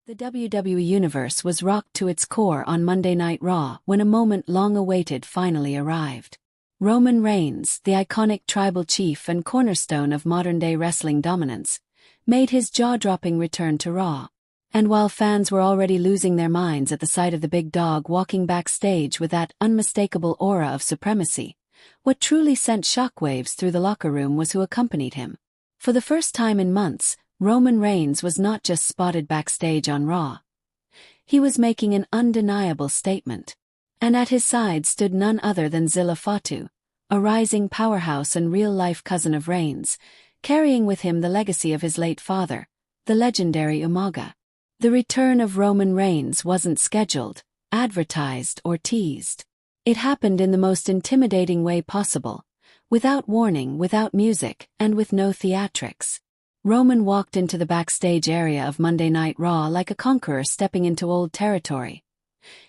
The WWE Universe was rocked to its core on Monday Night Raw when a moment long awaited finally arrived. Roman Reigns, the iconic tribal chief and cornerstone of modern-day wrestling dominance, made his jaw-dropping return to Raw. And while fans were already losing their minds at the sight of the big dog walking backstage with that unmistakable aura of supremacy, what truly sent shockwaves through the locker room was who accompanied him. For the first time in months, Roman Reigns was not just spotted backstage on Raw. He was making an undeniable statement. And at his side stood none other than Zilla Fatu, a rising powerhouse and real-life cousin of Reigns, carrying with him the legacy of his late father, the legendary Umaga. The return of Roman Reigns wasn't scheduled, advertised, or teased. It happened in the most intimidating way possible, without warning, without music, and with no theatrics. Roman walked into the backstage area of Monday Night Raw like a conqueror stepping into old territory.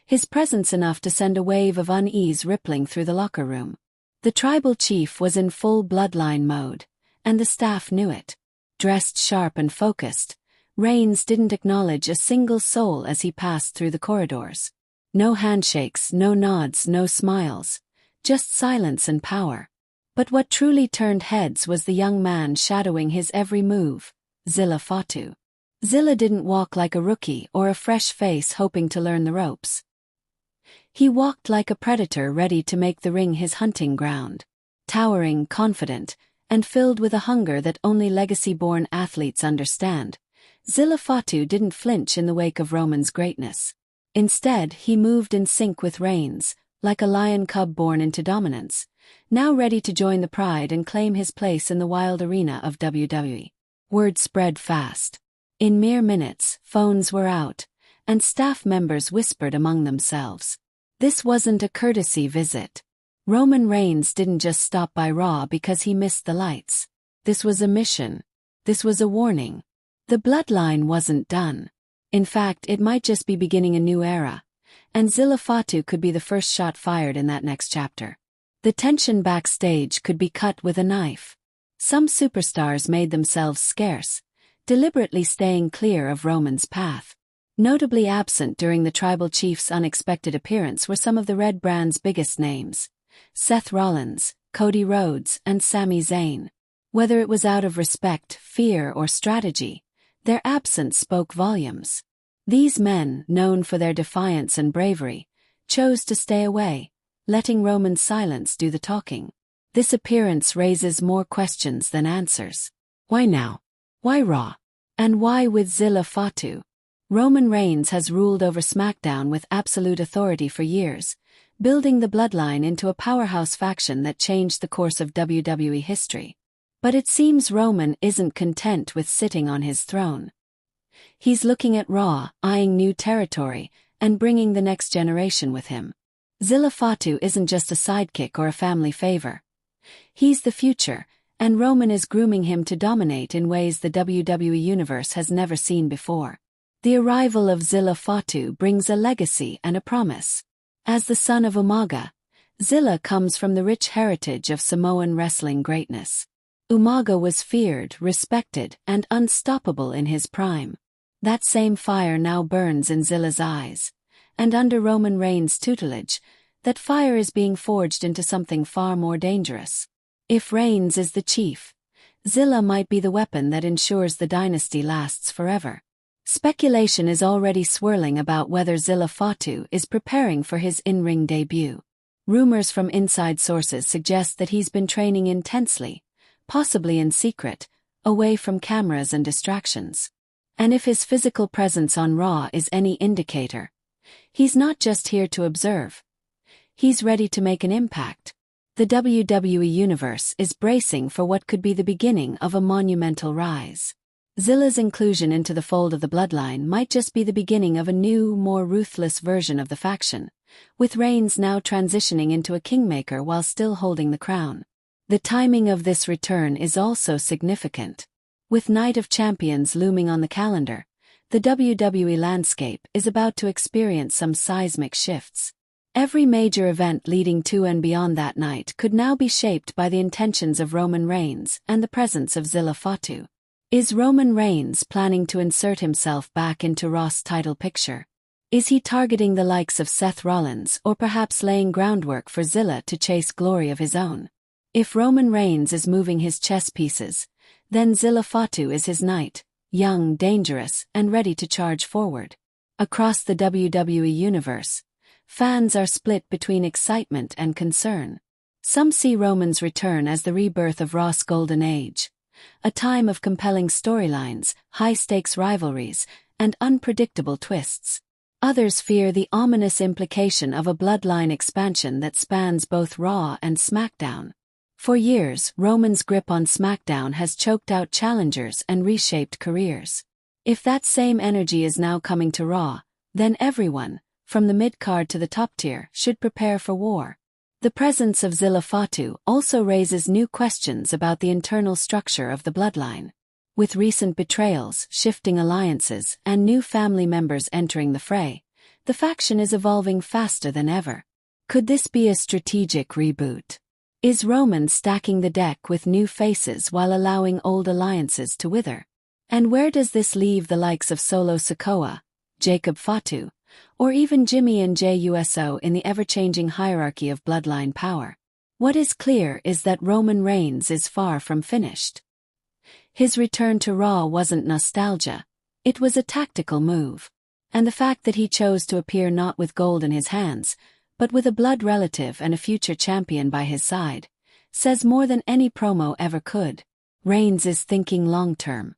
His presence enough to send a wave of unease rippling through the locker room. The tribal chief was in full Bloodline mode, and the staff knew it. Dressed sharp and focused, Reigns didn't acknowledge a single soul as he passed through the corridors. No handshakes, no nods, no smiles, just silence and power. But what truly turned heads was the young man shadowing his every move, Zilla Fatu. Zilla didn't walk like a rookie or a fresh face hoping to learn the ropes. He walked like a predator ready to make the ring his hunting ground. Towering, confident, and filled with a hunger that only legacy-born athletes understand, Zilla Fatu didn't flinch in the wake of Roman's greatness. Instead, he moved in sync with Reigns, like a lion cub born into dominance, now ready to join the pride and claim his place in the wild arena of WWE. Word spread fast. In mere minutes, phones were out, and staff members whispered among themselves. This wasn't a courtesy visit. Roman Reigns didn't just stop by Raw because he missed the lights. This was a mission. This was a warning. The bloodline wasn't done. In fact, it might just be beginning a new era, and Zilla Fatu could be the first shot fired in that next chapter. The tension backstage could be cut with a knife. Some superstars made themselves scarce, deliberately staying clear of Roman's path. Notably absent during the tribal chief's unexpected appearance were some of the Red Brand's biggest names: Seth Rollins, Cody Rhodes, and Sami Zayn. Whether it was out of respect, fear, or strategy, their absence spoke volumes. These men, known for their defiance and bravery, chose to stay away, letting Roman's silence do the talking. This appearance raises more questions than answers. Why now? Why Raw? And why with Zilla Fatu? Roman Reigns has ruled over SmackDown with absolute authority for years, building the bloodline into a powerhouse faction that changed the course of WWE history. But it seems Roman isn't content with sitting on his throne. He's looking at Raw, eyeing new territory, and bringing the next generation with him. Zilla Fatu isn't just a sidekick or a family favor. He's the future, and Roman is grooming him to dominate in ways the WWE Universe has never seen before. The arrival of Zilla Fatu brings a legacy and a promise. As the son of Umaga, Zilla comes from the rich heritage of Samoan wrestling greatness. Umaga was feared, respected, and unstoppable in his prime. That same fire now burns in Zilla's eyes, and under Roman Reigns' tutelage, that fire is being forged into something far more dangerous. If Reigns is the chief, Zilla might be the weapon that ensures the dynasty lasts forever. Speculation is already swirling about whether Zilla Fatu is preparing for his in-ring debut. Rumors from inside sources suggest that he's been training intensely, possibly in secret, away from cameras and distractions. And if his physical presence on Raw is any indicator, he's not just here to observe. He's ready to make an impact. The WWE Universe is bracing for what could be the beginning of a monumental rise. Zilla's inclusion into the fold of the bloodline might just be the beginning of a new, more ruthless version of the faction, with Reigns now transitioning into a kingmaker while still holding the crown. The timing of this return is also significant. With Night of Champions looming on the calendar, the WWE landscape is about to experience some seismic shifts. Every major event leading to and beyond that night could now be shaped by the intentions of Roman Reigns and the presence of Zilla Fatu. Is Roman Reigns planning to insert himself back into Raw's title picture? Is he targeting the likes of Seth Rollins or perhaps laying groundwork for Zilla to chase glory of his own? If Roman Reigns is moving his chess pieces, then Zilla Fatu is his knight, young, dangerous, and ready to charge forward. Across the WWE universe, fans are split between excitement and concern. Some see Roman's return as the rebirth of Raw's golden age, a time of compelling storylines, high-stakes rivalries, and unpredictable twists. Others fear the ominous implication of a bloodline expansion that spans both Raw and SmackDown. For years, Roman's grip on SmackDown has choked out challengers and reshaped careers. If that same energy is now coming to Raw, then everyone, from the mid-card to the top tier, should prepare for war. The presence of Zilla Fatu also raises new questions about the internal structure of the bloodline. With recent betrayals, shifting alliances, and new family members entering the fray, the faction is evolving faster than ever. Could this be a strategic reboot? Is Roman stacking the deck with new faces while allowing old alliances to wither? And where does this leave the likes of Solo Sikoa, Jacob Fatu, or even Jimmy and Jey Uso in the ever-changing hierarchy of bloodline power? What is clear is that Roman Reigns is far from finished. His return to Raw wasn't nostalgia, it was a tactical move. And the fact that he chose to appear not with gold in his hands, but with a blood relative and a future champion by his side, says more than any promo ever could. Reigns is thinking long-term.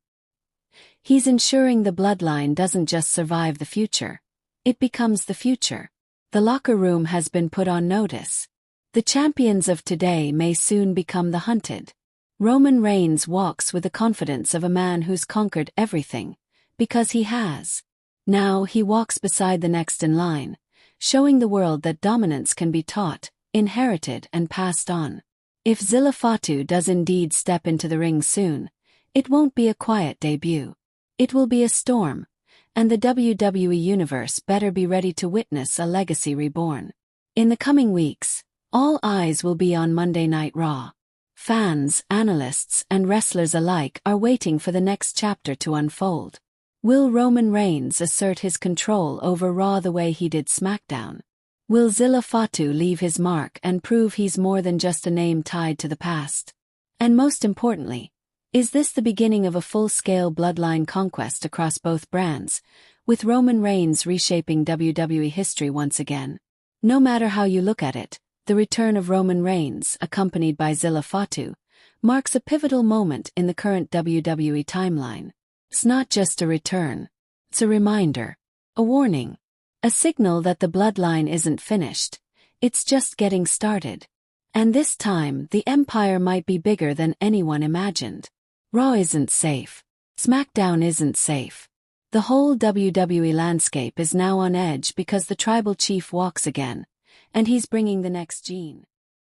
He's ensuring the bloodline doesn't just survive the future, it becomes the future. The locker room has been put on notice. The champions of today may soon become the hunted. Roman Reigns walks with the confidence of a man who's conquered everything, because he has. Now he walks beside the next in line, showing the world that dominance can be taught, inherited and passed on. If Zilla Fatu does indeed step into the ring soon, it won't be a quiet debut. It will be a storm, and the WWE Universe better be ready to witness a legacy reborn. In the coming weeks, all eyes will be on Monday Night Raw. Fans, analysts, and wrestlers alike are waiting for the next chapter to unfold. Will Roman Reigns assert his control over Raw the way he did SmackDown? Will Zilla Fatu leave his mark and prove he's more than just a name tied to the past? And most importantly, is this the beginning of a full-scale bloodline conquest across both brands, with Roman Reigns reshaping WWE history once again? No matter how you look at it, the return of Roman Reigns, accompanied by Zilla Fatu, marks a pivotal moment in the current WWE timeline. It's not just a return, it's a reminder, a warning, a signal that the bloodline isn't finished, it's just getting started. And this time, the empire might be bigger than anyone imagined. Raw isn't safe. SmackDown isn't safe. The whole WWE landscape is now on edge because the tribal chief walks again, and he's bringing the next gene.